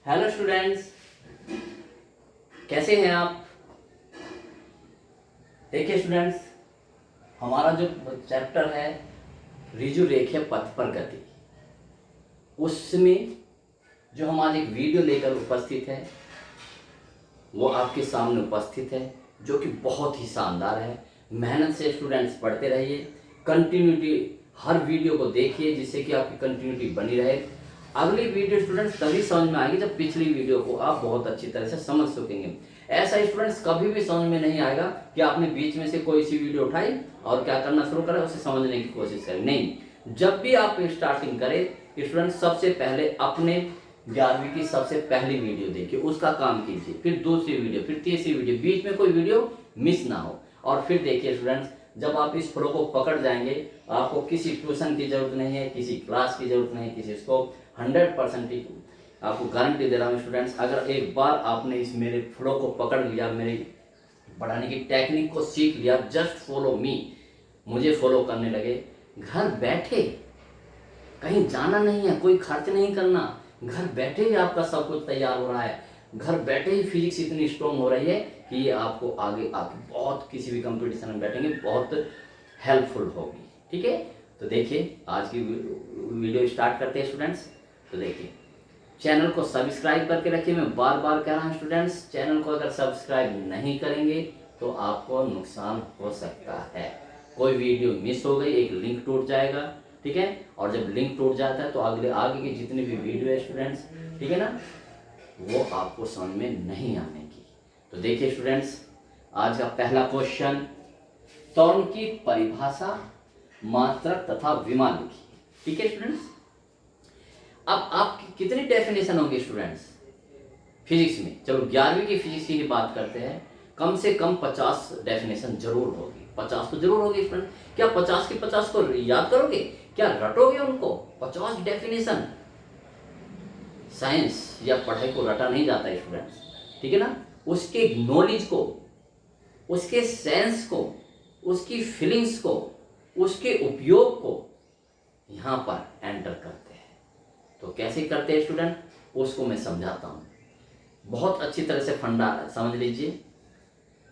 Hello students, कैसे हैं आप। देखिए स्टूडेंट्स, हमारा जो चैप्टर है ऋजु रेखीय पथ पर गति, उसमें जो हम आज एक वीडियो लेकर उपस्थित है वो आपके सामने उपस्थित है, जो कि बहुत ही शानदार है। मेहनत से स्टूडेंट्स पढ़ते रहिए, कंटिन्यूटी हर वीडियो को देखिए जिससे कि आपकी कंटिन्यूटी बनी रहे। अगली वीडियो स्टूडेंट्स तभी समझ में आएगी जब पिछली वीडियो को आप बहुत अच्छी तरह से समझ सकेंगे। ऐसा स्टूडेंट्स कभी भी समझ में नहीं आएगा कि आपने बीच में से कोई सी वीडियो उठाई और क्या करना शुरू करें, उसे समझने की कोशिश करें। नहीं, जब भी आप स्टार्टिंग करें स्टूडेंट्स, सबसे पहले अपने 11वीं की सबसे पहली वीडियो देखिए, उसका काम कीजिए, फिर दूसरी वीडियो, फिर तीसरी वीडियो, बीच में कोई वीडियो मिस ना हो। और फिर देखिए स्टूडेंट्स, जब आप इस फ्लो को पकड़ जाएंगे, आपको किसी ट्यूशन की जरूरत नहीं है, किसी क्लास की जरूरत नहीं, किसी इसको 100% आपको गारंटी दे रहा हूँ स्टूडेंट्स, अगर एक बार आपने इस मेरे फ्लो को पकड़ लिया, मेरी पढ़ाने की टेक्निक को सीख लिया, जस्ट फॉलो मी, मुझे फॉलो करने लगे, घर बैठे, कहीं जाना नहीं है, कोई खर्च नहीं करना, घर बैठे ही आपका सब कुछ तैयार हो रहा है। घर बैठे ही फिजिक्स इतनी स्ट्रॉन्ग हो रही है कि ये आपको आगे आके बहुत किसी भी कंपटीशन में बैठेंगे बहुत हेल्पफुल होगी। ठीक है, तो देखिए आज की वीडियो स्टार्ट करते हैं स्टूडेंट्स। तो देखिए, चैनल को सब्सक्राइब करके रखिए। मैं बार बार कह रहा हूँ स्टूडेंट्स, चैनल को अगर सब्सक्राइब नहीं करेंगे तो आपको नुकसान हो सकता है। कोई वीडियो मिस हो गई, एक लिंक टूट जाएगा, ठीक है, और जब लिंक टूट जाता है तो आगे की जितनी भी वीडियो है स्टूडेंट्स, ठीक है ना, वो आपको समझ में नहीं आने की। तो देखिए स्टूडेंट्स, आज का पहला क्वेश्चन, त्वरण की परिभाषा, मात्रक तथा विमा लिखिए। ठीक है स्टूडेंट्स, अब आपकी कितनी डेफिनेशन होगी स्टूडेंट्स फिजिक्स में। चलो 11वीं की फिजिक्स की ही बात करते हैं, कम से कम 50 डेफिनेशन जरूर होगी। 50 तो जरूर होगी स्टूडेंट। क्या 50 की 50 को याद करोगे, क्या रटोगे उनको? 50 डेफिनेशन। साइंस या पढ़ाई को रटा नहीं जाता है स्टूडेंट्स, ठीक है ना। उसके नॉलेज को, उसके सेंस को, उसकी फीलिंग्स को, उसके उपयोग को यहां पर एंटर करते हैं। तो कैसे करते हैं स्टूडेंट, उसको मैं समझाता हूं। बहुत अच्छी तरह से फंडा समझ लीजिए।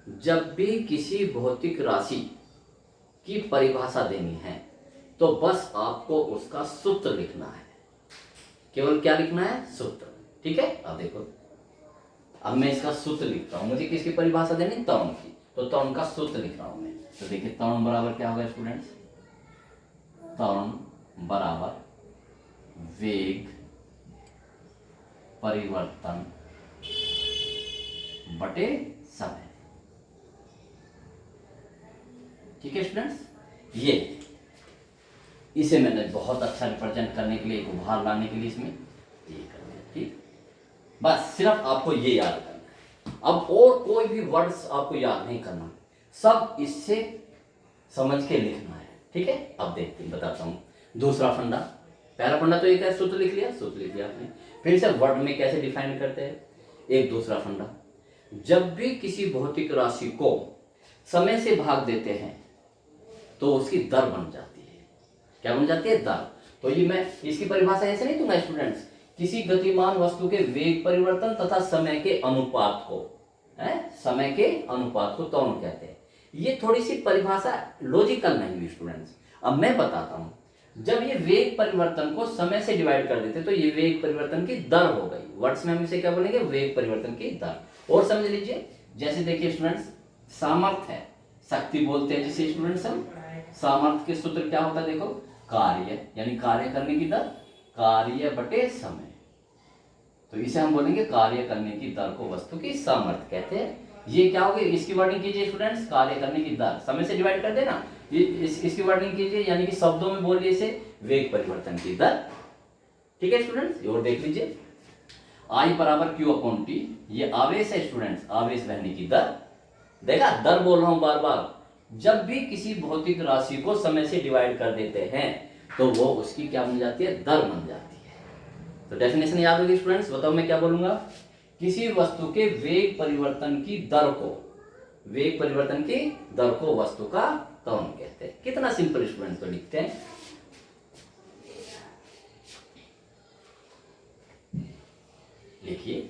जब भी किसी भौतिक राशि की परिभाषा देनी है तो बस आपको उसका सूत्र लिखना है। केवल क्या लिखना है? सूत्र। ठीक है, अब देखो, अब मैं इसका सूत्र लिखता हूं। मुझे किसकी परिभाषा देनी? त्वरण की। तो त्वरण का सूत्र लिख रहा हूं मैं। तो देखिए, त्वरण बराबर क्या होगा स्टूडेंट्स? त्वरण बराबर वेग परिवर्तन बटे समय। ठीक है स्टूडेंट्स, ये इसे मैंने बहुत अच्छा रिप्रेजेंट करने के लिए, एक उभार लाने के लिए इसमें ये कर दिया। ठीक, बस सिर्फ आपको ये याद करना है। अब और कोई भी वर्ड्स आपको याद नहीं करना, सब इससे समझ के लिखना है। ठीक है, अब देखते हैं, बताता हूं दूसरा फंडा। पहला फंडा तो एक है, सूत्र लिख लिया, सूत्र लिख लिया आपने। फिर से वर्ड में कैसे डिफाइन करते हैं, एक दूसरा फंडा, जब भी किसी भौतिक राशि को समय से भाग देते हैं तो उसकी दर बन जाती है। क्या बन जाती है? दर। तो ये मैं इसकी परिभाषा ऐसे नहीं दूंगा स्टूडेंट्स, किसी गतिमान वस्तु के वेग परिवर्तन तथा समय के अनुपात को, समय के अनुपात को त्वरण कहते हैं। ये थोड़ी सी परिभाषा लॉजिकल नहीं हुई स्टूडेंट्स। अब मैं बताता हूं, जब ये वेग परिवर्तन को समय से डिवाइड कर देते तो ये वेग परिवर्तन की दर हो गई। वर्ड्स में हम इसे क्या बोलेंगे? वेग परिवर्तन की दर। और समझ लीजिए, जैसे देखिए स्टूडेंट्स, सामर्थ्य है, शक्ति बोलते हैं जिसे स्टूडेंट्स हम। सामर्थ्य के सूत्र क्या होता है? देखो, कार्य यानी कार्य करने की दर, कार्य बटे समय। तो इसे हम बोलेंगे कार्य करने की दर को वस्तु की सामर्थ्य कहते हैं। ये क्या होगी? इसकी वर्डिंग कीजिए स्टूडेंट्स, कार्य करने की दर समय से डिवाइड कर देना। इसकी वर्डिंग कीजिए, यानी कि शब्दों में बोलिए इसे, वेग परिवर्तन की दर। ठीक है स्टूडेंट्स, और देख लीजिए, I बराबर Q अपॉन T, ये आवेश है स्टूडेंट्स, आवेश बहने की दर। देखा, दर बोल रहा हूं बार बार। जब भी किसी भौतिक राशि को समय से डिवाइड कर देते हैं तो वो उसकी क्या बन जाती है? दर बन जाती है। तो डेफिनेशन याद होगी स्टूडेंट्स, बताओ मैं क्या बोलूंगा? किसी वस्तु के वेग परिवर्तन की दर को, वेग परिवर्तन की दर को वस्तु का त्वरण कहते हैं। कितना सिंपल स्टूडेंट्स, तो लिखते हैं, लिखिए,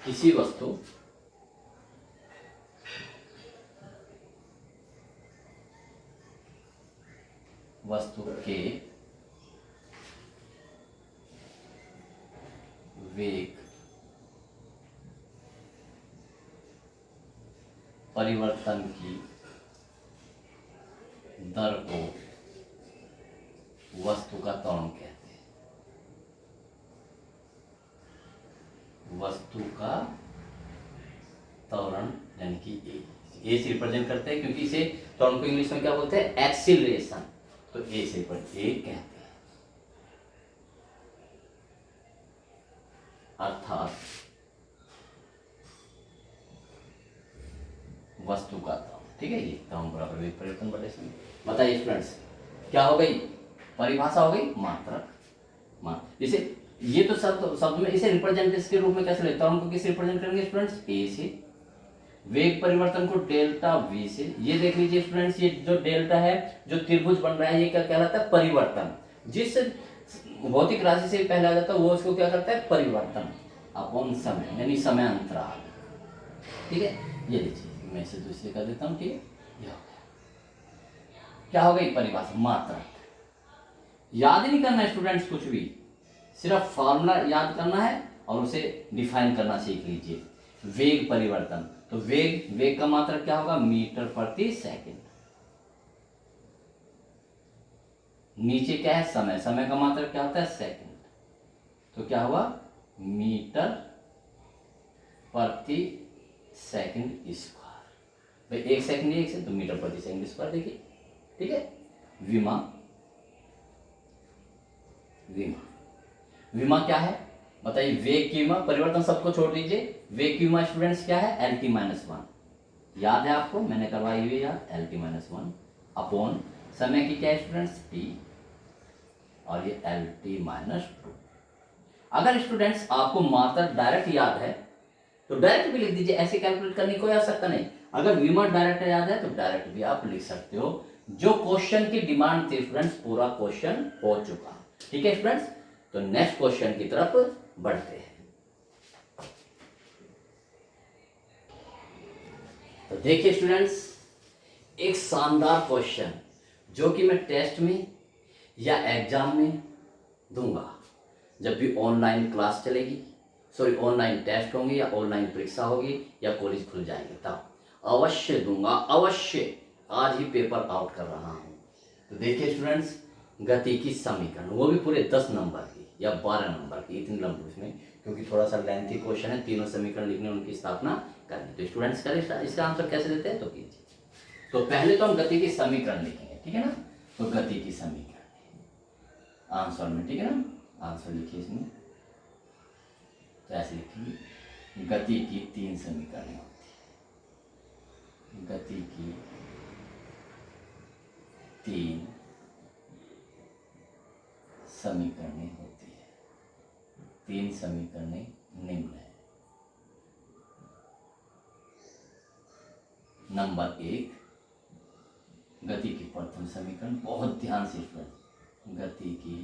किसी वस्तु के वेग परिवर्तन की दर को वस्तु का त्वरण कहते हैं। वस्तु का त्वरण यानी कि ए से रिप्रेजेंट करते हैं, क्योंकि इसे त्वरण को इंग्लिश में क्या बोलते हैं, एक्सीलरेशन। तो ए से ए कहते हैं, अर्थात वस्तु का त्वरण। ठीक है, ये त्वरण बराबर वेग परिवर्तन बटे समय। बताइए स्टूडेंट्स, क्या हो गई, परिभाषा हो गई मात्रक। जैसे ये तो शब्द में इसे रिप्रेजेंटेशन के रूप में कैसे लेते हैं, त्वरण को किसे रिप्रेजेंट करेंगे स्टूडेंट्स, ए से। वेग परिवर्तन को डेल्टा वी से। ये देख लीजिए स्टूडेंट्स, ये जो डेल्टा है, जो त्रिभुज बन रहा है, ये क्या कहलाता है, परिवर्तन। जिस भौतिक राशि से पहले आ जाता है वो उसको क्या करता है, परिवर्तन अपॉन समय, यानी समय अंतराल। ठीक है, ये लीजिए, मैं इसे दूसरे कर देता हूँ। ठीक है, ये हो गया, क्या हो गई, परिभाषा मात्रक। याद ही नहीं करना है स्टूडेंट्स कुछ भी, सिर्फ फॉर्मूला याद करना है और उसे डिफाइन करना सीख लीजिए। वेग परिवर्तन, तो वेग का मात्रक क्या होगा, मीटर प्रति सेकंड। नीचे क्या है, समय का मात्रक क्या होता है, सेकंड। तो क्या हुआ, मीटर प्रति सेकंड स्क्वायर। भाई एक सेकंड है, एक सेकंड, तो मीटर प्रति सेकंड स्क्वायर देखिए। ठीक है, विमा क्या है बताइए, वेग की विमा, परिवर्तन सबको छोड़ दीजिए। वेग की विमा स्टूडेंट्स क्या है, LT-1। याद है आपको, मैंने करवाई हुई याद, LT-1 अपॉन समय की क्या है स्टूडेंट्स, T, और ये LT-2। अगर स्टूडेंट्स आपको मात्रा डायरेक्ट याद है तो डायरेक्ट भी लिख दीजिए, ऐसे कैलकुलेट करने की कोई आवश्यकता नहीं। अगर विमा डायरेक्ट याद है तो डायरेक्ट भी आप लिख सकते हो। जो क्वेश्चन की डिमांड थी स्टूडेंट्स, पूरा क्वेश्चन हो चुका। ठीक है स्टूडेंट्स, तो नेक्स्ट क्वेश्चन की तरफ बढ़ते हैं। तो देखिए स्टूडेंट्स, एक शानदार क्वेश्चन जो कि मैं टेस्ट में या एग्जाम में दूंगा, जब भी ऑनलाइन क्लास चलेगी, ऑनलाइन टेस्ट होंगे या ऑनलाइन परीक्षा होगी या कॉलेज खुल जाएंगे, तब अवश्य दूंगा, अवश्य। आज ही पेपर आउट कर रहा हूं। तो देखिए स्टूडेंट्स, गति की समीकरण, वो भी पूरे 10 नंबर की या 12 नंबर की, इतनी लंबी उसमें, क्योंकि थोड़ा सा लेंथी क्वेश्चन है, तीनों समीकरण लिखने, उनकी स्थापना करनी। तो स्टूडेंट्स करें इसका आंसर कैसे देते हैं, तो कीजिए। तो पहले तो हम गति की समीकरण लिखेंगे, ठीक है ना। तो गति की समीकरण आंसर में, ठीक है ना, आंसर लिखिए इसमें। तो ऐसे लिखिए, गति की 3 समीकरण होती है। गति की 3 समीकरणें होती है। 3 समीकरणें निम्न है। नंबर 1, गति की प्रथम समीकरण, बहुत ध्यान से सुनिए। गति की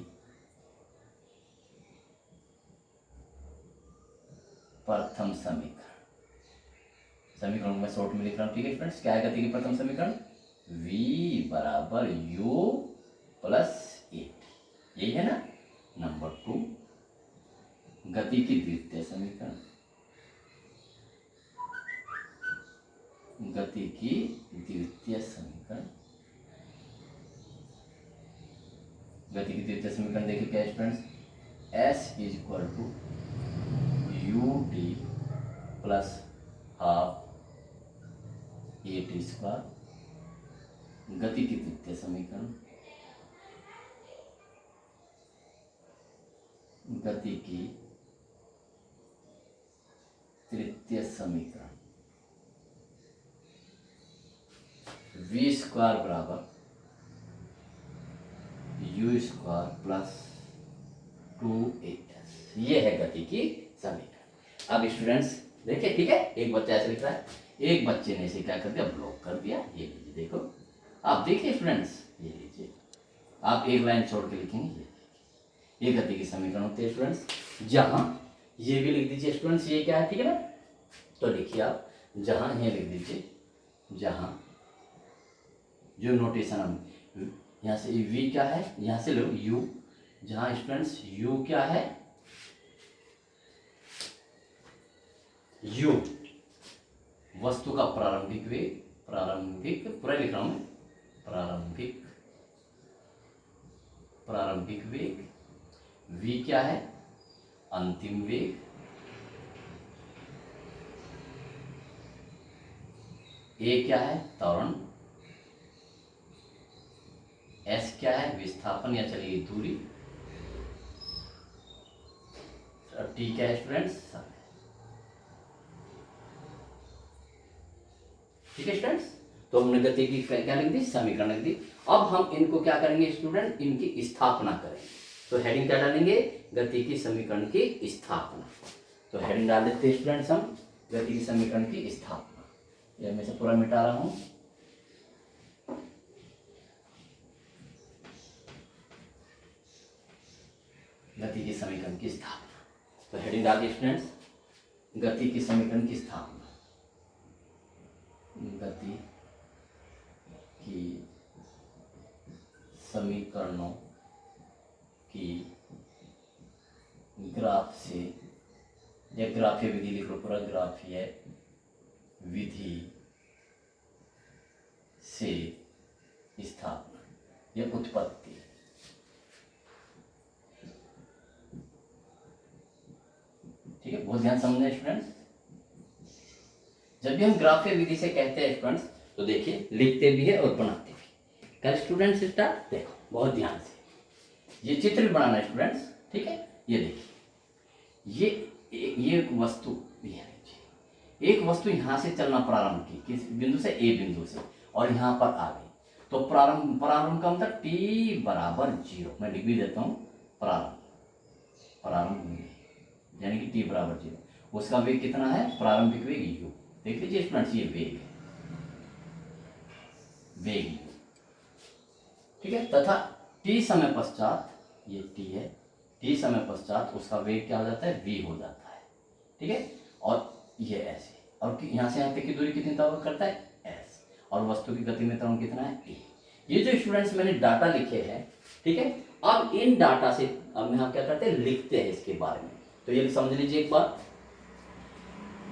प्रथम समीकरण मैं शॉर्ट में लिख रहा हूं, ठीक है फ्रेंड्स। क्या है गति की प्रथम समीकरण, v बराबर u प्लस ए, यही है ना। नंबर 2, गति की द्वितीय समीकरण, गति की द्वितीय समीकरण, गति की द्वितीय समीकरण देखिए क्या है friends, s is equal to u t plus half a t square. गति की तृतीय समीकरण, गति की तृतीय समीकरण, v स्क्वायर बराबर यू स्क्वायर प्लस 2as, ये है गति की समीकरण। अब स्टूडेंट्स देखिए, ठीक है, एक बच्चा ऐसे लिख रहा है, एक बच्चे ने इसे क्या कर दिया, ब्लॉक कर दिया। ये लीजिए, देखो आप देखिए स्टूडेंट्स, ये लीजिए, आप एक लाइन छोड़ के लिखेंगे, ये गति की समीकरण होती है स्टूडेंट्स। जहां, ये भी लिख दीजिए स्टूडेंट्स, ये क्या है, ठीक है ना। तो लिखिए आप जहां, ये लिख दीजिए जहां, जो नोटेशन हम यहाँ से v क्या है, यहाँ से लो u, जहां स्टूडेंट्स u क्या है, u वस्तु का प्रारंभिक वेग, प्रारंभिक पूरा लिख रहा हूं मैं, प्रारंभिक प्रारंभिक वेग, v क्या है, अंतिम वेग, a क्या है, त्वरण, s क्या है, विस्थापन या चलिए दूरी, t क्या है स्टूडेंट्स, समय। ठीक है स्टूडेंट्स, तो हमने गति की क्या लिख दी, समीकरण लिख दी। अब हम इनको क्या करेंगे स्टूडेंट, इनकी स्थापना करेंगे। तो हेडिंग क्या डालेंगे, गति की समीकरण की स्थापना। तो हेडिंग डाल देते हैं स्टूडेंट्स हम, गति की समीकरण की स्थापना। ये मैं से पूरा मिटा रहा हूं, गति के समीकरण की स्थापना। तो हेडिंग डालिए स्टूडेंट्स, गति के समीकरण की स्थापना, गति की समीकरणों की ग्राफ से, या ग्राफीय विधि लिख लो पूरा, ग्राफीय विधि से स्थापना या उत्पत्ति। ठीक है, बहुत ध्यान समझना स्टूडेंट्स। जब भी हम ग्राफीय विधि से कहते हैं स्टूडेंट्स, तो देखिए लिखते भी है और बनाते भी। कल स्टूडेंट्स स्टार्ट, देखो बहुत ध्यान से, ये चित्र भी बनाना है स्टूडेंट्स, ठीक है। ये देखिए, ये एक वस्तु भी है, एक वस्तु यहाँ से चलना प्रारंभ की, किस बिंदु से, ए बिंदु से, और यहाँ पर आ गई। तो प्रारंभ का मतलब t बराबर 0, मैं लिख भी देता हूँ, प्रारंभ यानी कि t बराबर 0, उसका वेग कितना है, प्रारंभिक वेग u। देख लीजिए स्टूडेंट्स, ये वेग है, वेग u, ठीक है। तथा t समय पश्चात, ये t है, t समय पश्चात उसका वेग क्या हो जाता है, v हो जाता है, ठीक है। और ये ऐसे, और यहाँ से यहाँ तक की दूरी कितनी कवर करता है, s, और वस्तु की गति में त्वरण कितना है, a। ये जो स्टूडेंट्स मैंने डाटा लिखे हैं, ठीक है। अब इन डाटा से अब हम क्या करते हैं, लिखते हैं इसके बारे में। तो ये समझ लीजिए एक बार,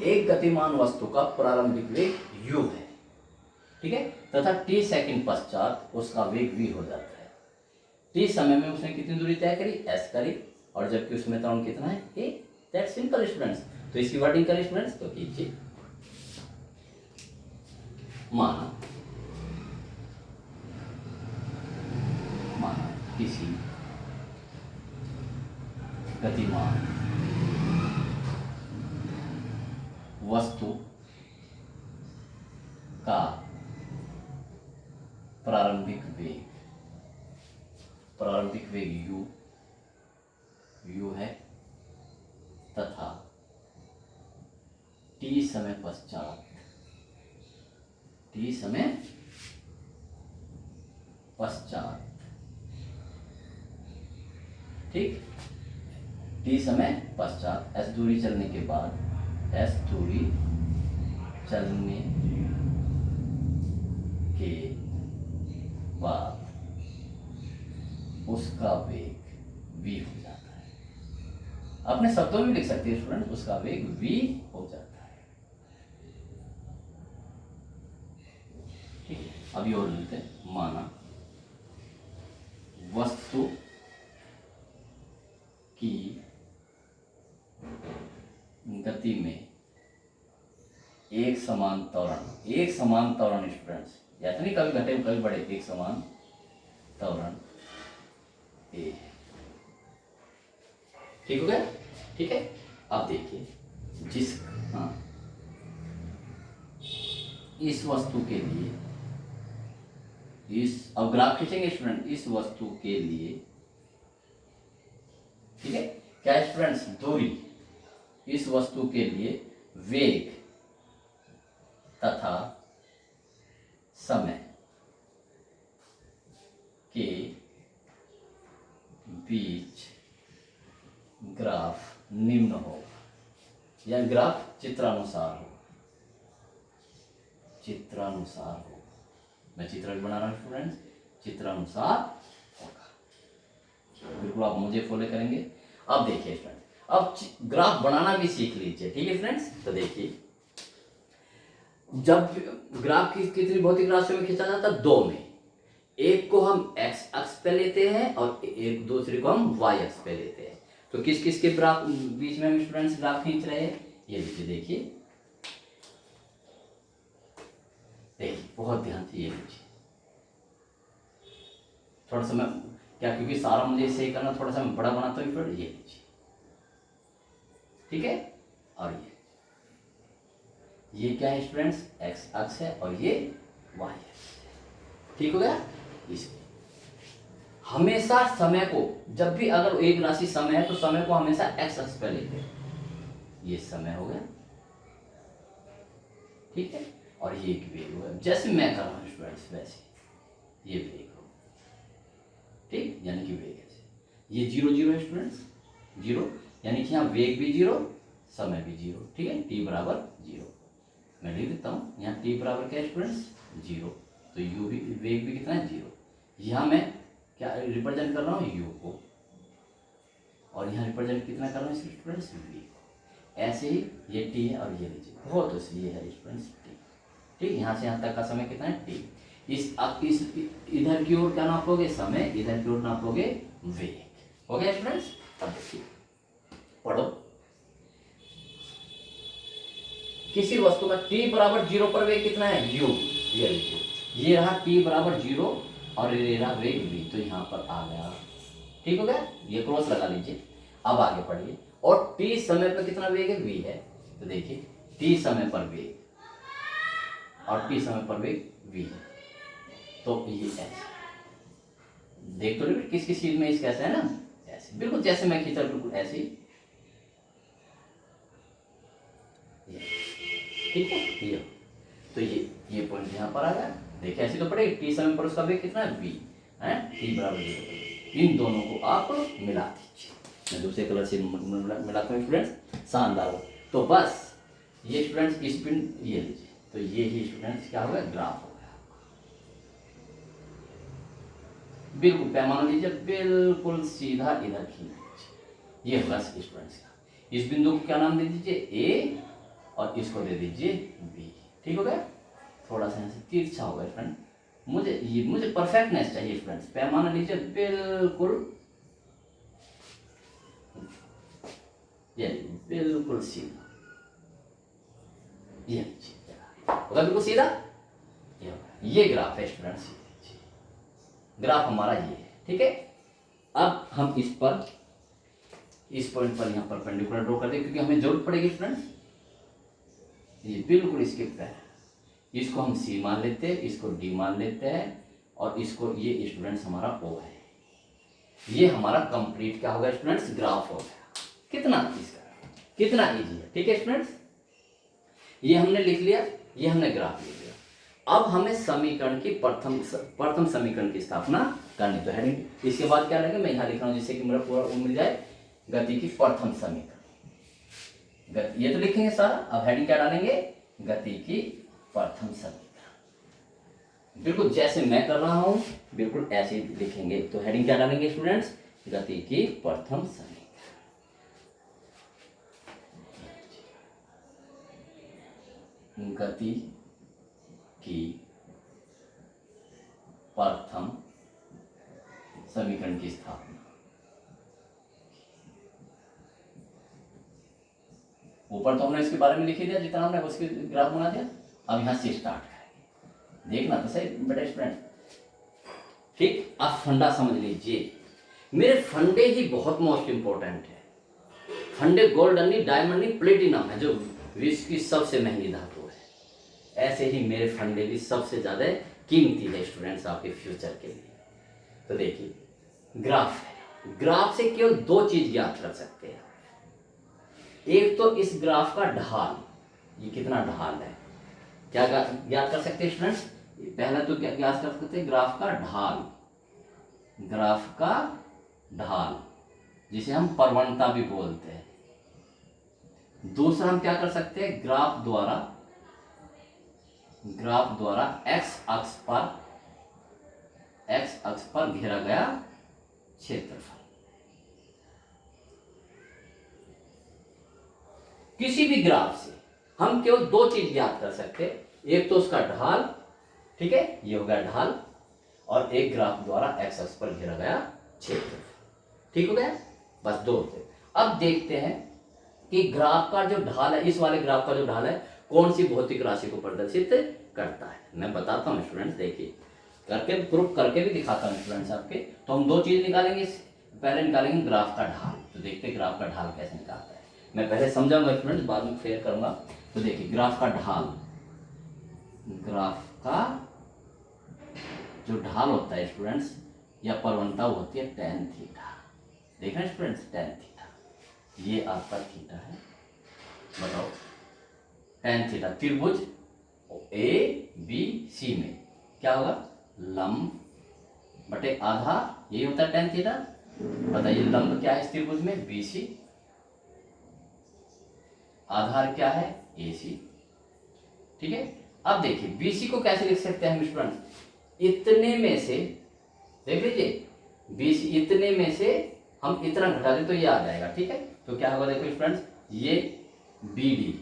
एक गतिमान वस्तु का प्रारंभिक वेग u है, ठीक है, तथा t सेकंड पश्चात उसका वेग v हो जाता है। t समय में उसने कितनी दूरी तय करी, s करी, और जबकि उसमें त्वरण कितना है, a। That's simple students. तो इसकी वर्डिंग करें स्टूडेंट्स, तो कीजिए, माना किसी गतिमान वस्तु का प्रारंभिक वेग u है, तथा t समय पश्चात ठीक, t समय पश्चात s दूरी चलने के बाद, s दूरी चलने के बाद उसका वेग v हो जाता है। अपने शब्दों में लिख सकते हैं स्टूडेंट, उसका वेग v हो जाता है, ठीक है। अभी और लिखते हैं, माना वस्तु की गति में एक समान त्वरण स्टूडेंट्स, या तो नहीं कभी घटे कभी बढ़े, एक समान त्वरण ए है, ठीक हो गया, ठीक है। अब देखिए, इस वस्तु के लिए, अब ग्राफ खींचेंगे स्टूडेंट, इस वस्तु के लिए, ठीक है, क्या स्टूडेंट्स, दूरी, इस वस्तु के लिए वेग तथा समय के बीच ग्राफ निम्न होगा, या ग्राफ चित्रानुसार होगा, चित्रानुसार होगा। मैं चित्र भी बना रहा हूँ स्टूडेंट्स, चित्रानुसार होगा। बिल्कुल आप मुझे फॉलो करेंगे। अब देखिए स्टूडेंट, अब ग्राफ बनाना भी सीख लीजिए, ठीक है फ्रेंड्स। तो देखिए, जब ग्राफ कितनी भौतिक राशियों में खींचा जाता है? दो में। एक को हम एक्स अक्ष पे लेते हैं और एक दूसरे को हम वाई अक्ष पे लेते हैं। तो किस किस के ग्राफ बीच में हम स्टूडेंट्स ग्राफ खींच रहे हैं? ये देखिए, बहुत ध्यान से ये लीजिए। थोड़ा सा मैं क्या, क्योंकि सारा मुझे सही करना, थोड़ा सा मैं बड़ा बनाता हूँ, ये लीजिए, ठीक है। और ये क्या है स्टूडेंट्स? एक्स अक्ष है और ये वाई अक्ष है, ठीक हो गया। इसमें हमेशा समय को, जब भी अगर एक राशि समय है तो समय को हमेशा एक्स अक्ष पर लेते हैं। ये समय हो गया, ठीक है। और ये एक वेग हो गया, जैसे मैं कर रहा हूँ स्टूडेंट्स वैसे ये वेग हो, ठीक, यानी कि वेग ऐसे। ये 0 0 है स्टूडेंट्स, 0, यानी कि यहाँ वेग भी 0, समय भी 0, ठीक है। t बराबर 0 मैं लिख देता हूँ। यहाँ t बराबर क्या है स्टूडेंट्स? 0। तो u भी, वेग भी कितना है? 0। यहाँ मैं क्या रिप्रेजेंट कर रहा हूँ? u को, और यहाँ रिप्रेजेंट कितना कर रहा हूँ स्टूडेंट्स? v को। ऐसे ही ये t है और ये लीजिए, बहुत इसलिए है स्टूडेंट्स t, ठीक। यहाँ से यहाँ तक का समय कितना है? t। इस इधर की ओर क्या नापोगे? समय, इधर की ओर नापोगे वेग। हो गया स्टूडेंट्स। अब देखिए, पढ़ो। किसी वस्तु का t बराबर 0 पर वेग कितना है? u। ये लीजिए, ये रहा t बराबर 0 और ये रहा वेग v, तो यहाँ पर आ गया, ठीक हो गया। ये क्रॉस लगा लीजिए। अब आगे पढ़िए, और t समय पर कितना वेग है? v है। तो देखिए, t समय पर वेग और t समय पर वेग v है, तो ये ऐसे देख तो रहे किस किस चीज में इस कैसे है ना, ऐसे बिल्कुल जैसे मैं खींचा, बिल्कुल ऐसे ही, ठीक है। ये तो ये पॉइंट यहाँ पर आ गया। देखिए ऐसे तो पड़ेगा, टी समय पर उसका वेग कितना है? v है, t बराबर 0। इन दोनों को आप मिला दीजिए। मैं दूसरे कलर से मिलाता हूँ स्टूडेंट्स, शानदार हो। तो बस ये स्टूडेंट्स इस पिन ये लीजिए, तो ये ही स्टूडेंट्स क्या हो गया? ग्राफ हो गया। बिल्कुल पैमाना लीजिए, बिल्कुल सीधा इधर खींच दीजिए। ये होगा स्टूडेंट्स का। इस बिंदु को क्या नाम दे दीजिए? a, और इसको दे दीजिए b, ठीक हो गया। थोड़ा सा यहाँ से तिरछा होगा स्टूडेंट, मुझे परफेक्टनेस चाहिए स्टूडेंट्स। पैमाना लीजिए बिल्कुल, ये बिल्कुल सीधा, ये होगा बिल्कुल सीधा। ये ग्राफ है स्टूडेंट्स, ग्राफ हमारा ये है, ठीक है। अब हम इस पॉइंट पर यहाँ परपेंडिकुलर ड्रॉ कर दें, क्योंकि हमें जरूरत पड़ेगी स्टूडेंट्स। ये बिल्कुल इसके पैर, इसको हम C मान लेते हैं, इसको D मान लेते हैं, और इसको ये स्टूडेंट्स हमारा O है। ये हमारा कंप्लीट क्या होगा स्टूडेंट्स? ग्राफ हो गया। कितना इजी है, ठीक है स्टूडेंट्स। ये हमने लिख लिया, ये हमने ग्राफ लिख लिया। अब हमें समीकरण की प्रथम समीकरण की स्थापना करनी। तो हेडिंग इसके बाद क्या लगेगा? मैं यहाँ लिख रहा हूँ जिससे कि मेरा पूरा मिल जाए। गति की प्रथम समीकरण, ये तो लिखेंगे सारा। अब हेडिंग क्या डालेंगे? गति की प्रथम समीकरण। बिल्कुल जैसे मैं कर रहा हूं बिल्कुल ऐसे ही लिखेंगे। तो हेडिंग क्या डालेंगे स्टूडेंट्स? गति की प्रथम समीकरण। गति की प्रथम समीकरण की स्थापना। ऊपर तो हमने इसके बारे में लिख दिया जितना हमने, उसके ग्राफ बना दिया। अब यहाँ से स्टार्ट करेंगे, देखना तो सही बेटा स्टूडेंट, ठीक। आप फंडा समझ लीजिए, मेरे फंडे ही बहुत मोस्ट इंपॉर्टेंट है। फंडे गोल्ड नहीं, डायमंड नहीं, प्लेटिनम है जो विश्व की सबसे महंगी धातु है। ऐसे ही मेरे फंडे भी सबसे ज्यादा कीमती है स्टूडेंट्स आपके फ्यूचर के लिए। तो देखिए ग्राफ है, ग्राफ से केवल दो चीज ज्ञात कर सकते हैं। एक तो इस ग्राफ का ढाल, ये कितना ढाल है, क्या ज्ञात कर सकते हैं स्टूडेंट्स? पहला तो क्या ज्ञात कर सकते हैं? ग्राफ का ढाल, ग्राफ का ढाल जिसे हम प्रवणता भी बोलते हैं। दूसरा हम क्या कर सकते हैं, ग्राफ द्वारा एक्स अक्ष पर घेरा गया क्षेत्रफल। किसी भी ग्राफ से हम केवल दो चीज याद कर सकते हैं, एक तो उसका ढाल, ठीक है, ये हो गया ढाल, और एक ग्राफ द्वारा एक्स अक्ष पर घेरा गया क्षेत्रफल। ठीक हो गया, बस दो थे। अब देखते हैं कि ग्राफ का जो ढाल है, इस वाले ग्राफ का जो ढाल है कौन सी भौतिक राशि को प्रदर्शित करता है। मैं बताता हूँ स्टूडेंट्स, देखिए करके प्रूफ करके भी दिखाता हूँ स्टूडेंट्स आपके। तो हम दो चीज निकालेंगे, पहले निकालेंगे ग्राफ का ढाल। तो देखते हैं ग्राफ का ढाल कैसे निकालता है। मैं पहले समझाऊंगा स्टूडेंट्स, बाद में क्लियर करूंगा। तो देखिए ग्राफ का ढाल, ग्राफ का जो ढाल होता है स्टूडेंट्स या परवलता होती है tan थीटा। देख रहे हैं स्टूडेंट्स, tan थीटा, ये आपका थीटा है। बताओ tan थीटा त्रिभुज ए बी सी में क्या होगा, लंब बटे आधार, यही होता है tan थीटा। बताइए लंब क्या है इस त्रिभुज में, बी सी, आधार क्या है, ए सी। ठीक है, अब देखिए बीसी को कैसे लिख सकते हैं हम स्टूडेंट्स, इतने में से, देख लीजिए बीसी इतने में से हम इतना घटा दें तो ये आ जाएगा। ठीक है, तो क्या होगा देखो स्टूडेंट्स, ये B D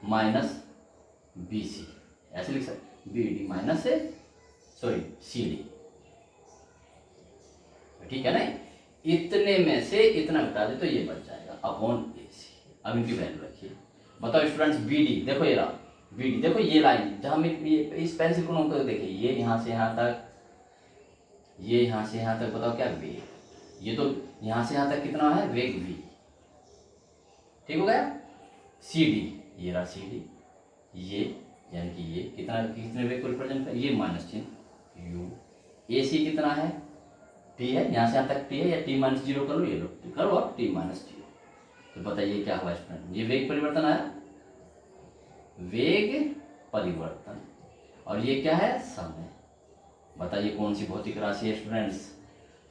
minus B C, ऐसे लिख सकते, B D minus C D. ठीक है ना, इतने में से इतना घटा दे तो ये बच जाएगा अपॉन ए सी। अब इनकी वैल्यू रखिए। बताओ स्टूडेंट्स बी डी, देखो ये रहा बी डी, देखो ये लाइन जहां में इस पेंसिल को नोट करके देखिए, ये यहां से यहां तक, ये यहां से यहां तक, बताओ क्या वेग, ये तो यहां से यहां तक कितना है वेग v। ठीक हो गया, सी डी, ये रहा सी डी, ये यानी कि ये कितना, कितने वेग को रिप्रेजेंट कर, ये माइनस चिन्ह u। ए सी कितना है, टी है, यहां से यहां तक टी है, या टी माइनस जीरो करो, ये लो करो आप टी माइनस जीरो। तो बताइए क्या हुआ स्टूडेंट, ये वेग परिवर्तन आया, वेग परिवर्तन, और ये क्या है, समय। बताइए कौन सी भौतिक राशि है स्टूडेंट्स।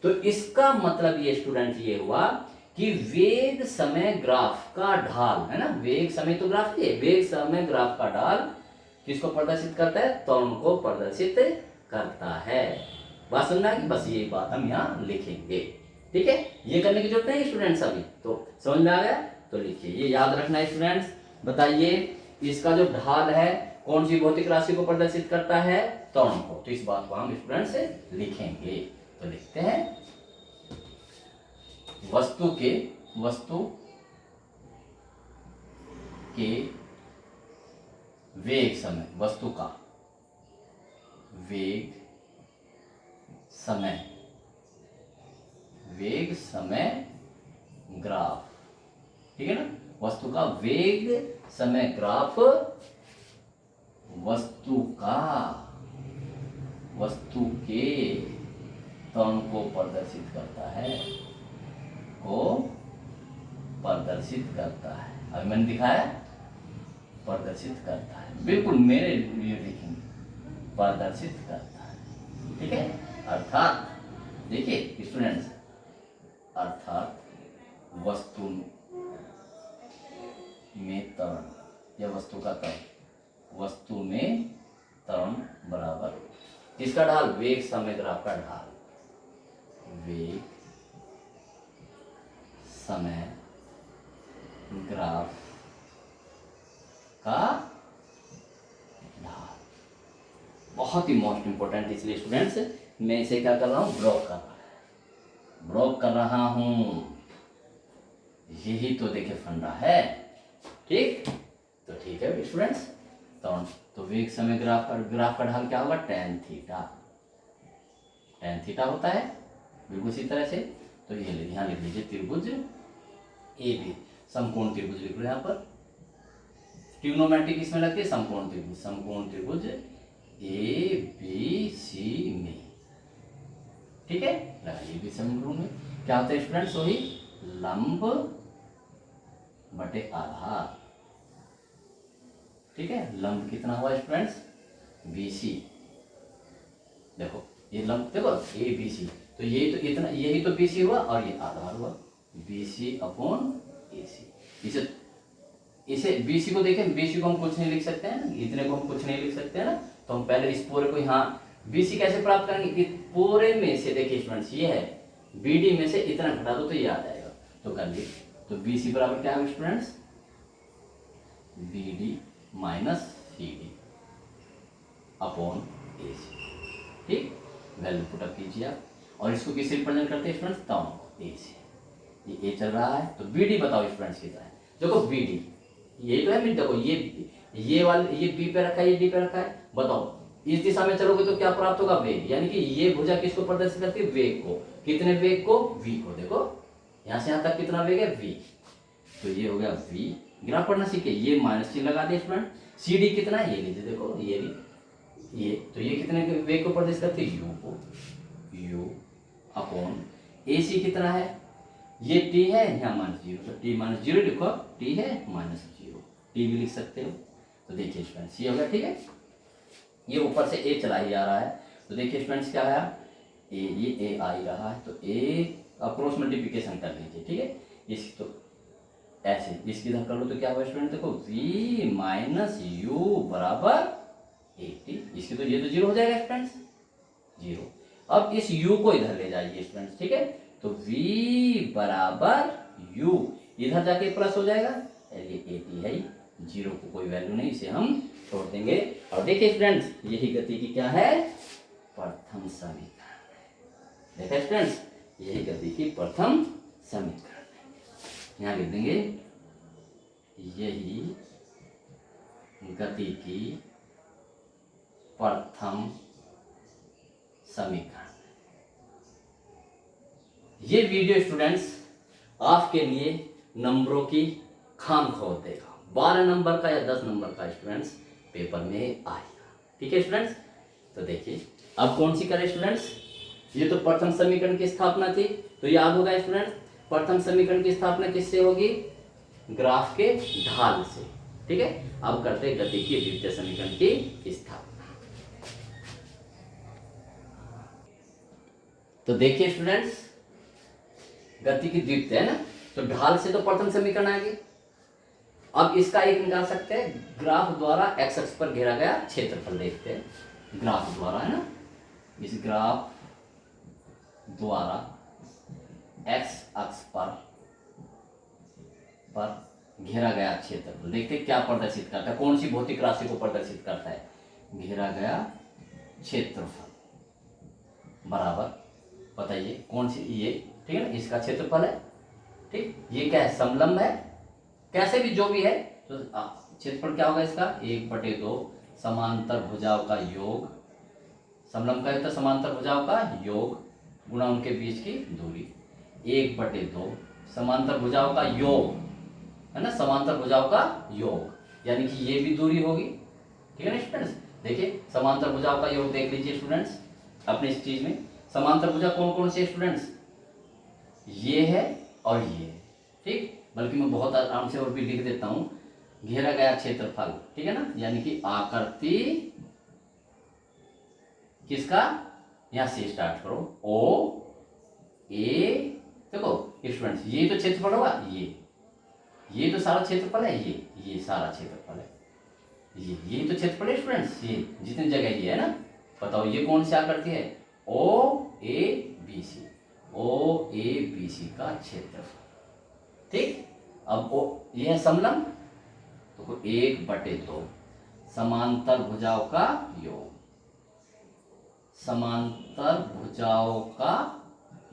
तो इसका मतलब ये स्टूडेंट ये हुआ कि वेग समय ग्राफ का ढाल है ना, वेग समय तो ग्राफ है, वेग समय ग्राफ का ढाल किसको प्रदर्शित करता है, त्वरण को प्रदर्शित करता है। बात समझना कि बस ये बात हम यहाँ लिखेंगे। ठीक है, ये करने की जरूरत नहीं स्टूडेंट्स, अभी तो समझ में आ गया, तो लिखिए, ये याद रखना है स्टूडेंट्स। बताइए इसका जो ढाल है कौन सी भौतिक राशि को प्रदर्शित करता है, त्वरण को। तो इस बात को हम स्टूडेंट्स लिखेंगे। तो लिखते हैं, वस्तु के वेग समय, वस्तु का वेग समय ग्राफ, ठीक है ना, वस्तु का वेग समय ग्राफ वस्तु के त्वरण को प्रदर्शित करता है, अभी मैंने दिखाया प्रदर्शित करता है, बिल्कुल मेरे लिए लिखेंगे, प्रदर्शित करता है। ठीक है, अर्थात देखिए स्टूडेंट्स, अर्थात वस्तु में त्वरण या वस्तु का त्वरण, वस्तु में त्वरण बराबर किसका ढाल, वेग समय ग्राफ का ढाल, वेग समय ग्राफ का ढाल। बहुत ही मोस्ट इंपोर्टेंट, इसलिए स्टूडेंट्स मैं इसे क्या कर रहा हूँ, ब्लॉक कर रहा हूं। यही तो देखिए फंडा है। ठीक, तो ठीक है स्टूडेंट्स, तो वेग समय ग्राफ का ढाल क्या होगा, tan थीटा होता है, बिल्कुल इसी तरह से। तो ये यहाँ लिख लीजिए त्रिभुज ए बी, समकोण त्रिभुज लिख लो यहाँ पर, ट्रिग्नोमेट्रिक इसमें लगती है, समकोण त्रिभुज ए बी सी में। ठीक है, लगाइए भी समकोण में क्या होता है स्टूडेंट्स, वही लंब बटे आधार। ठीक है, लंब कितना हुआ स्टूडेंट्स, BC, देखो ये लंब देखो ए बी सी, तो यही तो इतना, यही तो BC हुआ, और ये आधार हुआ BC अपॉन AC। इसे इसे BC को देखें, BC को हम कुछ नहीं लिख सकते हैं ना, इतने को हम कुछ नहीं लिख सकते हैं ना, तो हम पहले इस पूरे को यहाँ BC कैसे प्राप्त करेंगे कि पूरे में से देखिए स्टूडेंट्स ये है BD में से इतना घटा दो तो ये आ जाएगा, तो कर लिए। तो BC बराबर क्या है students, BD minus CD upon AC, ठीक। वैल्यू पुटअप कीजिए आप, और इसको किससे रिप्रेजेंट करते हैं स्टूडेंट्स, टर्म A से। ये A चल रहा है तो BD बताओ स्टूडेंट्स कितना है। देखो BD ये तो है, देखो ये वाला ये B पे रखा है, ये D पे रखा है, बताओ इस दिशा में चलोगे तो क्या प्राप्त होगा, वेग। यानी कि ये भुजा किसको प्रदर्शित करती है, वेग को। कितने वेग को, V को। देखो यहां से यहां तक कितना वेग है, V। तो ये हो गया V। ग्राफ पढ़ना सीखे, ये माइनस चिन्ह लगा दिया स्टूडेंट। CD कितना है, ये लीजिए, देखो ये भी ये, तो ये कितने वेग को प्रदर्शित करती है, U को, U अपॉन AC कितना है, ये T है, यहाँ माइनस 0, तो T माइनस 0 लिखो, T है माइनस 0, T भी लिख सकते हो। तो देखिए स्टूडेंट्स ये हो गया, ठीक है। ये ऊपर से A चला ही आ रहा है, तो देखिए स्टूडेंट्स क्या है, ये A आ ही रहा है, तो A अक्रॉस मल्टीप्लिकेशन कर लीजिए, ठीक है। इस तो ऐसे इसकी इधर कर लो तो क्या हुआ स्टूडेंट, देखो V माइनस U बराबर 80। इसकी तो ये तो 0 हो जाएगा स्टूडेंट्स, 0। अब इस U को इधर ले जाइए स्टूडेंट्स, ठीक है। तो V बराबर U, इधर जाके प्लस हो जाएगा, ये 80 है, 0 को कोई वैल्यू नहीं, इसे हम छोड़ देंगे। और देखिए स्टूडेंट्स यही गति की क्या है, प्रथम समीकरण। देखा स्टूडेंट्स, यही गति की प्रथम समीकरण, यहाँ लिख देंगे यही गति की प्रथम समीकरण। ये वीडियो स्टूडेंट्स आपके लिए नंबरों की खाम खो देगा, 12 नंबर का या 10 नंबर का स्टूडेंट्स पेपर में आएगा, ठीक है स्टूडेंट्स। तो देखिए अब कौन सी करें स्टूडेंट्स, ये तो प्रथम समीकरण की स्थापना थी, तो याद होगा स्टूडेंट्स प्रथम समीकरण की स्थापना किससे होगी, ग्राफ के ढाल से, ठीक है। अब करते हैं गति की द्वितीय समीकरण की स्थापना। तो देखिए स्टूडेंट्स गति की द्वितीय है ना, तो ढाल से तो प्रथम समीकरण आ गई। अब इसका एक निकाल सकते हैं, ग्राफ द्वारा एक्स अक्ष पर घेरा गया क्षेत्रफल देखते हैं, ग्राफ द्वारा है ना, इस ग्राफ द्वारा एक्स अक्ष पर घेरा गया क्षेत्रफल देखते हैं क्या प्रदर्शित करता है, कौन सी भौतिक राशि को प्रदर्शित करता है, घेरा गया क्षेत्रफल बराबर, बताइए कौन सी, ये ठीक है ना, इसका क्षेत्रफल है, ठीक। ये क्या है, समलंब है, कैसे भी जो भी है, तो क्षेत्रफल क्या होगा इसका, 1/2 समांतर भुजाओं का योग, समलंब का है तो समांतर भुजाओं का योग गुणा उनके बीच की दूरी, 1/2 समांतर भुजाओं का योग है ना, समांतर भुजाओं का योग, यानी कि ये भी दूरी होगी, ठीक है ना स्टूडेंट्स। देखिए समांतर भुजाओं का योग देख लीजिए स्टूडेंट्स अपने इस चीज में, समांतर भुजा कौन कौन से स्टूडेंट्स, ये है और ये है, ठीक। बल्कि मैं बहुत आराम से और भी लिख देता हूं, घेरा गया क्षेत्रफल, ठीक है ना, यानी कि आकृति किसका, यहां से स्टार्ट करो, O A, देखो स्टूडेंट्स ये तो क्षेत्रफल होगा, ये तो सारा क्षेत्रफल है, ये सारा क्षेत्रफल है, ये तो क्षेत्रफल है स्टूडेंट्स, ये जितनी जगह ये है ना, बताओ ये कौन सी आकृति है, OABC, OABC का क्षेत्रफल, ठीक। अब ये है समलंब, तो 1/2 समांतर भुजाओं का योग, समांतर भुजाओं का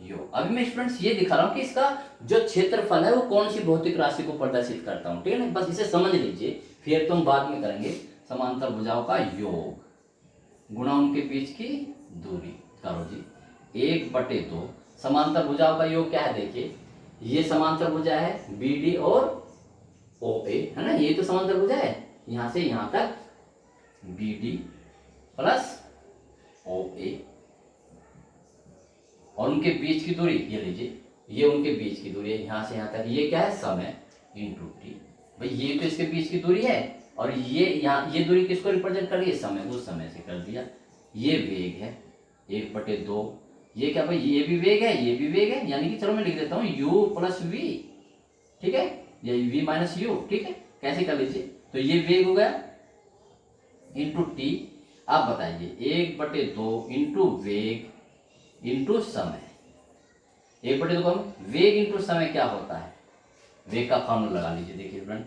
योग। अभी मैं स्टूडेंट्स ये दिखा रहा हूं कि इसका जो क्षेत्रफल है वो कौन सी भौतिक राशि को प्रदर्शित करता हूं, ठीक है ना, बस इसे समझ लीजिए, फिर तुम बाद में करेंगे। समांतर भुजाओं का योग गुणा उनके बीच की दूरी करो जी, 1/2 समांतर भुजाओं का योग क्या है, देखिए ये समांतर भुजा है BD और OA है ना, ये तो समांतर भुजा है, यहां से यहां तक BD प्लस OA, और उनके बीच की दूरी ये लीजिए, ये उनके बीच की दूरी है, यहां से यहां तक, ये क्या है, समय इंटू टी, भाई ये तो इसके बीच की दूरी है, और ये यहाँ ये दूरी किसको रिप्रेजेंट कर रही है, समय, उस समय से कर दिया। ये वेग है 1/2, ये क्या भाई, ये भी वेग है, ये भी वेग है, यानी कि चलो मैं लिख देता हूँ U + V, ठीक है, ये v माइनस यू, ठीक है, कैसे कर लीजिए। तो ये वेग हो गया इंटू टी। आप बताइए 1/2 इंटू वेग इंटू समय। 1/2 का वेग इंटू समय क्या होता है, वेग का फॉर्मूला लगा लीजिए। देखिए फ्रेंड,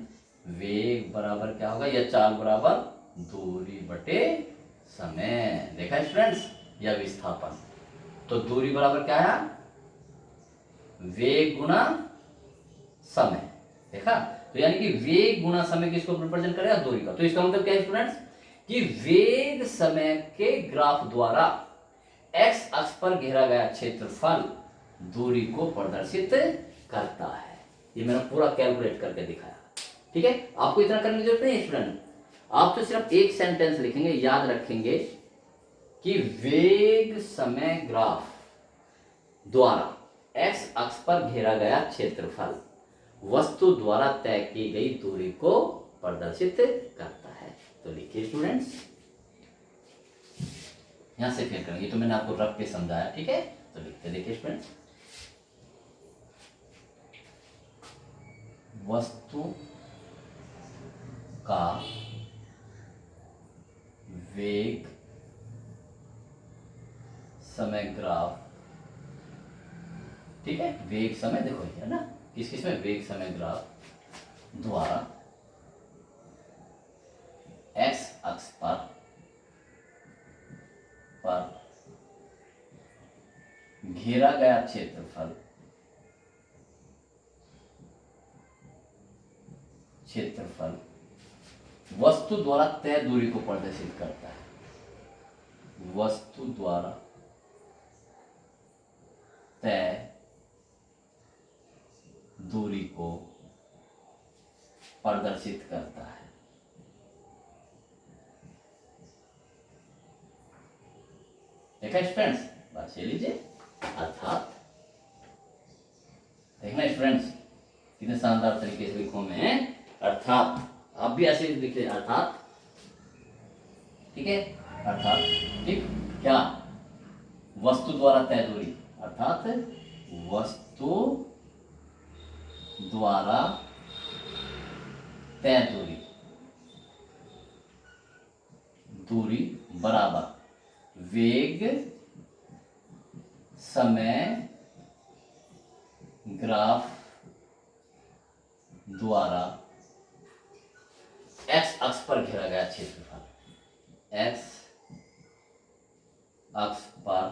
वेग बराबर क्या होगा, या चाल बराबर दूरी बटे समय। देखा स्टूडेंट्स, या विस्थापन। तो दूरी बराबर क्या है, वेग गुना समय। देखा, तो यानी कि वेग गुना समय किसको रिप्रेजेंट करेगा, दूरी का। तो इसका मतलब क्या है स्टूडेंट्स, कि वेग समय के ग्राफ द्वारा एक्स अक्ष पर घेरा गया क्षेत्रफल दूरी को प्रदर्शित करता है। ये मैंने पूरा कैलकुलेट करके दिखाया, ठीक है। आपको इतना करने की जरूरत नहीं है स्टूडेंट, आप तो सिर्फ एक सेंटेंस लिखेंगे, याद रखेंगे कि वेग समय ग्राफ द्वारा एक्स अक्ष पर घेरा गया क्षेत्रफल वस्तु द्वारा तय की गई दूरी को प्रदर्शित करता है। तो लिखिए स्टूडेंट्स, यहां से फिर करेंगे, तो मैंने आपको रख के समझाया, ठीक है। तो लिखते देखिए स्टूडेंट्स, वस्तु का वेग समय ग्राफ, ठीक है, वेग समय, देखो ये है ना, किस किस में, वेग समय ग्राफ द्वारा एक्स अक्ष पर घेरा गया क्षेत्रफल वस्तु द्वारा तय दूरी को प्रदर्शित करता है। वस्तु द्वारा तय दूरी को प्रदर्शित करता है। देखा स्टूडेंट्स, बात से लीजिए। अर्थात देखना स्टूडेंट्स, कितने शानदार तरीके से लिखो मैं, अर्थात। आप भी ऐसे लिखिए, अर्थात, ठीक है, अर्थात, ठीक, क्या, वस्तु द्वारा तय दूरी, अर्थात वस्तु द्वारा तय दूरी बराबर वेग समय ग्राफ द्वारा एक्स अक्ष पर घेरा गया क्षेत्रफल। एक्स अक्ष पर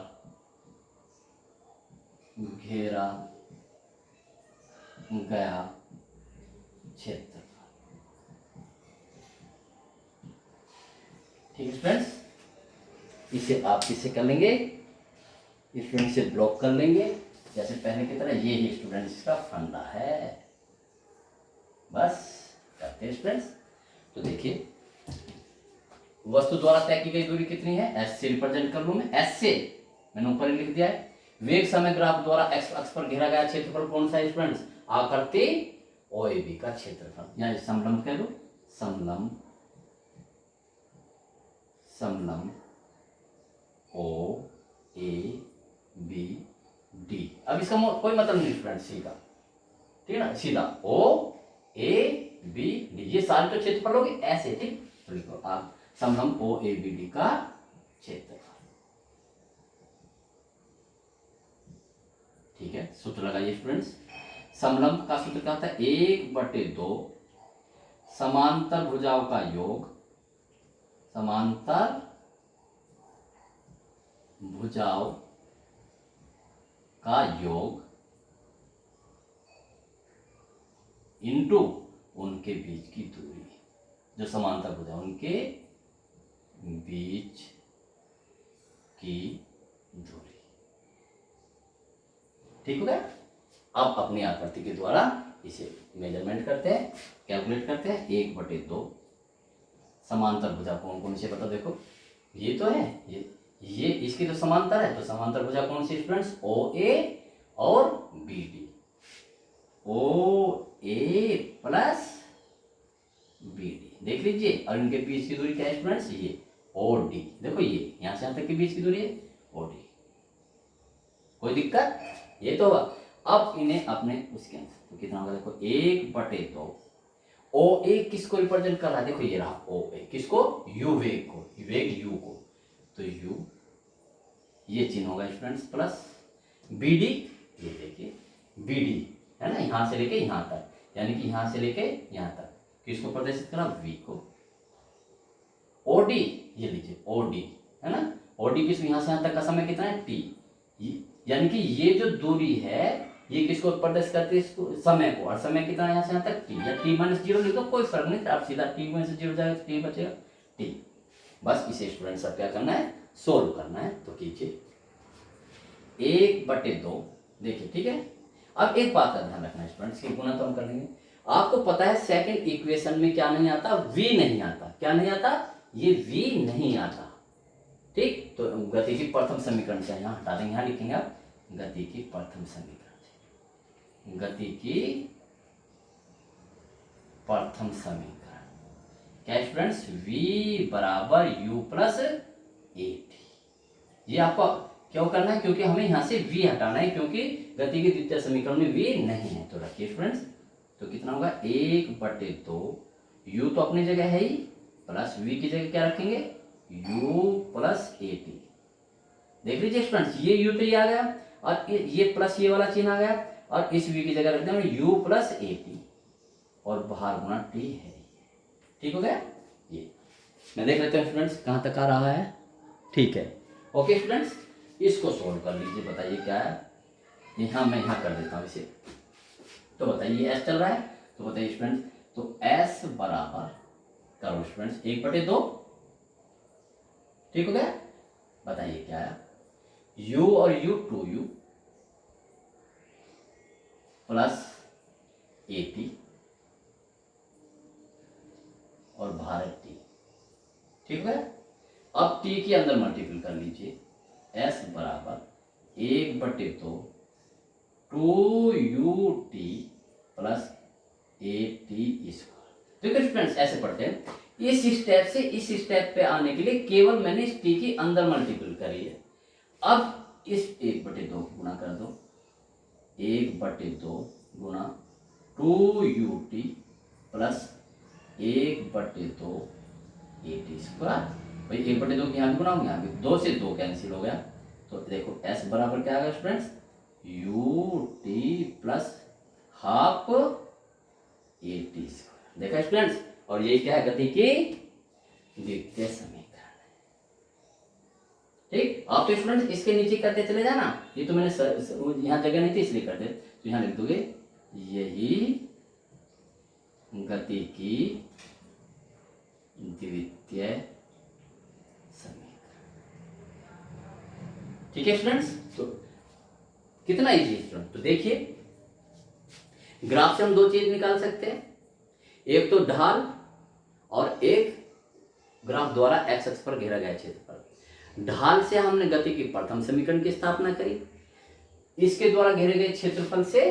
घेरा गया क्षेत्रफल, ठीक है फ्रेंड्स। इसे आप किससे कर लेंगे, स्टूडेंट से ब्लॉक कर लेंगे, जैसे पहले की तरह। ये ही स्टूडेंट्स का फंडा है, बस करते हैं स्टूडेंट्स। तो देखिए, वस्तु द्वारा तय की गई दूरी कितनी है, एस से रिप्रेजेंट कर लूं मैं, एस से मैंने ऊपर लिख दिया है। वेग समय ग्राफ द्वारा एक्स अक्ष पर घेरा गया क्षेत्रफल कौन सा है स्टूडेंट्स, आकृति ओएबी का क्षेत्रफल, या समलंब कह लो, समलंब ओ ए बी डी। अब इसका कोई मतलब नहीं स्टूडेंट, सीधा, ठीक है ना, सीधा ओ ए बी डी, ये सारे तो क्षेत्रफल होंगे ऐसे, ठीक। तो लिखो आप समलंब ओ ए बी डी का क्षेत्रफल, ठीक है। सूत्र लगाइए स्टूडेंट्स, समलंब का सूत्र क्या होता है, 1/2 समांतर भुजाओं का योग, समांतर भुजाओं का योग इंटू उनके बीच की दूरी, जो समांतर भुजा उनके बीच की दूरी, ठीक हो गया। अब अपनी आकृति के द्वारा इसे मेजरमेंट करते हैं, कैलकुलेट करते हैं। 1/2 समांतर भुजा कौन कौन से बता, देखो ये तो है, ये इसकी तो समांतर है, तो समांतर भुजा कौन सी स्टूडेंट्स, ओ ए और बी डी, ओ ए प्लस बी डी, देख लीजिए। और इनके बीच की दूरी क्या है स्टूडेंट्स, ये ओ डी, देखो ये यहां से यहां तक के बीच की दूरी है ओ डी। कोई दिक्कत, ये तो होगा। अब इन्हें अपने उसके आंसर तो कितना होगा, देखो 1/2। ओ ए किसको रिप्रेजेंट कर रहा है, देखो ये रहा ओ ए, किसको, यू वेग को, वेग यू को, तो यू ये चिन्ह होगा स्टूडेंट्स प्लस बी डी, ये देखिए बी डी है ना, यहां से लेके यहां तक, यानी कि यहां से लेके यहां तक किसको प्रदर्शित करा, वी को। ओडी ये लीजिए ओडी है ना, ओडी किस, यहां से यहां तक का समय कितना है, टी, यानी कि ये जो दूरी है ये किसको प्रदर्शित करती है, इसको समय को, और समय कितना है यहाँ से यहाँ तक टी, या टी माइनस 0 लिख दो, कोई फर्क नहीं, आप सीधा टी माइनस 0 जाएगा, टी बचेगा टी। बस इसे स्टूडेंट सब क्या करना है, सोल्व करना है। तो कीजिए 1/2 देखिए, ठीक है। अब एक बात का ध्यान रखना स्टूडेंट्स, की गुना तो हम कर लेंगे, आपको पता है सेकंड इक्वेशन में क्या नहीं आता, वी नहीं आता, क्या नहीं आता, ये वी नहीं आता, ठीक। तो गति की प्रथम समीकरण से यहाँ हटा देंगे, यहाँ लिखेंगे आप गति की प्रथम समीकरण से, गति की प्रथम समीकरण क्या स्टूडेंट्स, v बराबर u प्लस ए टी। ये आपको क्यों करना है, क्योंकि हमें यहां से v हटाना है, क्योंकि गति के द्वितीय समीकरण में v नहीं है। तो रखिए स्टूडेंट्स, तो कितना होगा 1/2, u तो अपनी जगह है ही, प्लस v की जगह क्या रखेंगे, u प्लस ए टी। देख लीजिए स्टूडेंट्स, ये u तो ये आ गया, और ये प्लस ये वाला चिन्ह आ गया, और इस v की जगह रख देंगे u प्लस ए टी, और बाहर गुना t है, ठीक हो गया। ये मैं देख लेते हैं स्टूडेंट्स कहाँ तक आ रहा है, ठीक है। ओके स्टूडेंट्स, इसको सोल्व कर लीजिए, बताइए क्या है, यहाँ मैं यहाँ कर देता हूँ इसे। तो बताइए s चल रहा है, तो बताइए स्टूडेंट्स, तो s बराबर करो स्टूडेंट्स 1/2, ठीक हो गया। बताइए क्या है, u और u 2u plus A T और भारत टी, ठीक है। अब टी के अंदर मल्टीपल कर लीजिए, s बराबर 1/2 2u टी प्लस ए टी स्क्वायर। ठीक है स्टूडेंट्स, ऐसे पढ़ते हैं। इस स्टेप से इस स्टेप पे आने के लिए केवल मैंने इस टी के अंदर मल्टीपल करी है। अब इस 1/2 गुणा कर दो, 1/2 गुणा 2u टी प्लस 1/2 ए टी स्क्वायर। भाई 1/2 की यहाँ भी गुना हो गया, 2 से 2 कैंसिल हो गया, तो देखो s बराबर क्या आ गया students, u T plus half a t square. देखा स्टूडेंट्स, और ये क्या है, गति की द्वितीय समीकरण है, ठीक। आप तो स्टूडेंट्स इसके नीचे करते चले जाना, ये तो मैंने यहाँ जगह नहीं थी इसलिए करते, तो यहाँ लिख दोगे यही गति की द्वितीय समीकरण, ठीक है स्टूडेंट्स। तो कितना इजी स्टूडेंट, तो देखिए ग्राफ से हम 2 चीज निकाल सकते हैं, एक तो ढाल और एक ग्राफ द्वारा एक्स अक्ष पर घेरा गया क्षेत्रफल। ढाल से हमने गति की प्रथम समीकरण की स्थापना करी, इसके द्वारा घेरे गए क्षेत्रफल से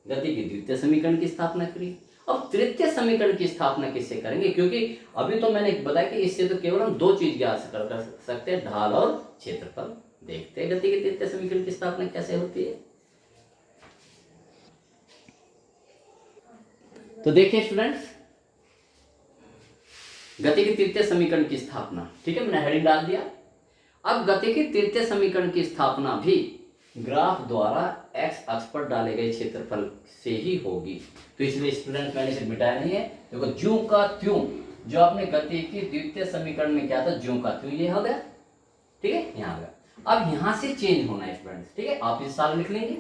गति की द्वितीय समीकरण की स्थापना करी। अब तृतीय समीकरण की स्थापना किससे करेंगे, क्योंकि अभी तो मैंने बताया कि इससे तो केवल हम 2 चीज ज्ञात कर सकते हैं, ढाल और क्षेत्रफल। देखते हैं गति की तृतीय समीकरण की स्थापना कैसे होती है। तो देखिए स्टूडेंट्स, गति की तृतीय समीकरण की स्थापना, ठीक है, मैंने हेडिंग डाल दिया। अब गति की तृतीय समीकरण की स्थापना भी ग्राफ द्वारा एक्स अक्ष पर डाले गए क्षेत्रफल से ही होगी। तो इसलिए स्टूडेंट मैंने इसे मिटाया नहीं है, देखो ज्यों का त्यों जो आपने गति की द्वितीय समीकरण में क्या था, ज्यों का त्यों ये हो गया, ठीक है, यहाँ आ गया। अब यहाँ से चेंज होना है स्टूडेंट्स, ठीक है, आप इस साल लिख लेंगे।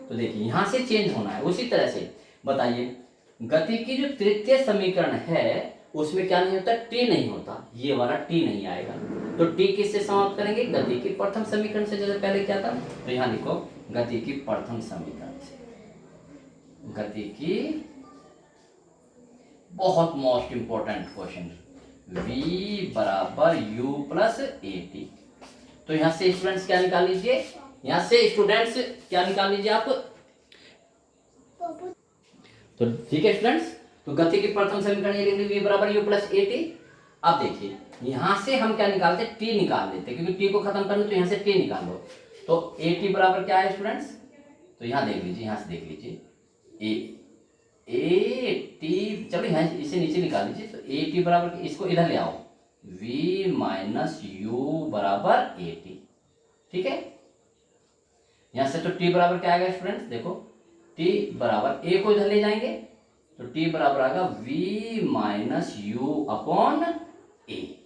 तो देखिए यहाँ से चेंज होना है, उसी तरह से बताइए गति की जो तृतीय समीकरण है उसमें क्या नहीं होता, टी नहीं होता, ये वाला टी नहीं आएगा। तो टी किससे समाप्त करेंगे, गति की प्रथम समीकरण से, जैसे पहले क्या था। तो यहाँ लिखो गति की प्रथम समीकरण से, गति की बहुत मोस्ट इंपॉर्टेंट क्वेश्चन, v बराबर u प्लस ए टी। तो यहाँ से स्टूडेंट्स क्या निकाल लीजिए, यहाँ से स्टूडेंट्स क्या निकाल लीजिए आप। तो ठीक है स्टूडेंट्स, तो गति की प्रथम समीकरण ये लिख लीजिए, v बराबर u प्लस ए टी। अब देखिए यहाँ से हम क्या निकालते हैं, टी निकाल लेते हैं, क्योंकि टी को खत्म करना, तो यहाँ से टी निकाल लो। तो ए टी बराबर क्या है स्टूडेंट्स, तो यहाँ देख लीजिए, यहाँ से देख लीजिए, ए टी, चलो यहाँ इसे नीचे निकाल दीजिए, तो ए टी बराबर, इसको इधर ले आओ, v माइनस यू बराबर ए टी। ठीक है, यहां से तो t बराबर क्या आएगा स्टूडेंट्स, देखो t बराबर a को इधर ले जाएंगे तो t बराबर आएगा v माइनस यू अपॉन ए।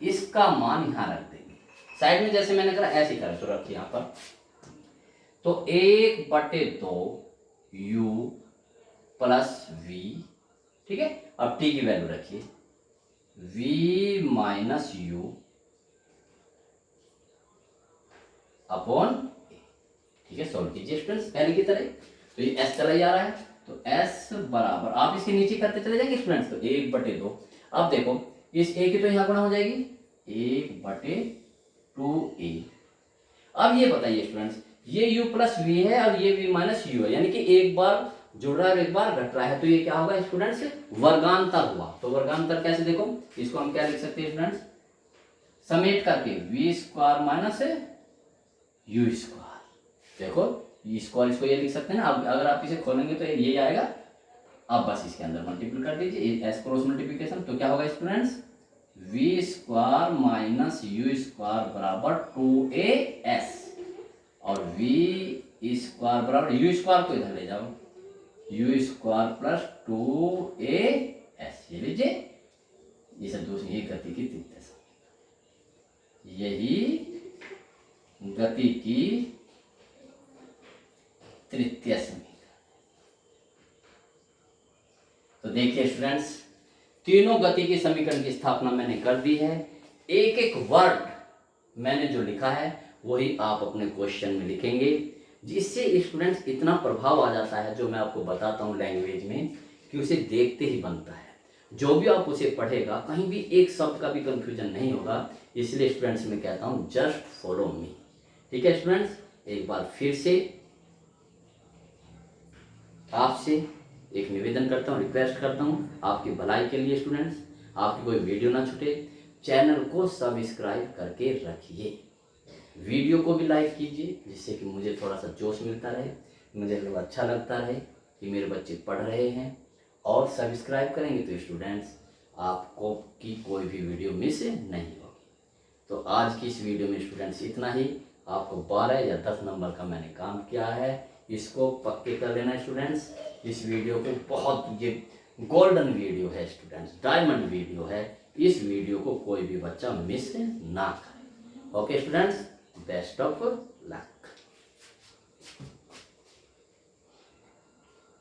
इसका मान यहां रख देंगे साइड में, जैसे मैंने करा ऐसे करा, तो रखिए यहां पर, तो 1/2 u प्लस v। ठीक है, अब t की वैल्यू रखिए v माइनस यू अपॉन ए। ठीक है, सॉल्व कीजिए स्टूडेंट्स पहले की तरह, तो ये s चला ही आ रहा है, तो s बराबर, आप इसके नीचे करते चले जाएंगे स्टूडेंट्स, तो 1/2। अब देखो इस a की तो यहाँ गुणा हो जाएगी 1/2a। अब ये बताइए स्टूडेंट्स, ये u प्लस v है और ये v माइनस u है, यानी कि एक बार जुड़ रहा है और एक बार घट रहा है, तो ये क्या होगा स्टूडेंट्स, वर्गांतर हुआ। तो वर्गांतर कैसे, देखो इसको हम क्या लिख सकते हैं स्टूडेंट्स, समेट करके v square minus u square. देखो स्क्वायर, इसको ये लिख सकते हैं ना। अब अगर आप इसे खोलेंगे तो ये आएगा, अब बस इसके अंदर मल्टीपल कर दीजिए, एस क्रॉस मल्टीप्लिकेशन, तो क्या होगा students, v square minus you square बराबर 2as, और v स्क्वायर बराबर यू स्क्वायर को इधर ले जाओ, यू स्क्वायर प्लस 2as। ये लीजिए, ये सब दूसरी गति की तृतीय समीकरण, यही गति की तृतीय समीकरण। तो देखिए स्टूडेंट्स, तीनों गति की समीकरण की स्थापना मैंने कर दी है। एक एक वर्ड मैंने जो लिखा है वही आप अपने क्वेश्चन में लिखेंगे, जिससे स्टूडेंट्स इतना प्रभाव आ जाता है जो मैं आपको बताता हूँ लैंग्वेज में, कि उसे देखते ही बनता है। जो भी आप उसे पढ़ेगा कहीं भी एक शब्द का भी कंफ्यूजन नहीं होगा। इसलिए स्टूडेंट्स मैं कहता हूँ जस्ट फॉलो मी। ठीक है स्टूडेंट्स, एक बार फिर से आपसे एक निवेदन करता हूँ, रिक्वेस्ट करता हूँ आपकी भलाई के लिए स्टूडेंट्स, आपकी कोई वीडियो ना छूटे, चैनल को सब्सक्राइब करके रखिए, वीडियो को भी लाइक कीजिए, जिससे कि मुझे थोड़ा सा जोश मिलता रहे, मुझे अच्छा लगता रहे कि मेरे बच्चे पढ़ रहे हैं। और सब्सक्राइब करेंगे तो स्टूडेंट्स आपको की कोई भी वीडियो मिस नहीं होगी। तो आज की इस वीडियो में स्टूडेंट्स इतना ही। आपको 12 या 10 नंबर का मैंने काम किया है, इसको पक्के कर लेना स्टूडेंट्स। इस वीडियो को बहुत, ये गोल्डन वीडियो है स्टूडेंट्स, डायमंड वीडियो है, इस वीडियो को कोई भी बच्चा मिस ना करे। Okay students, best of luck.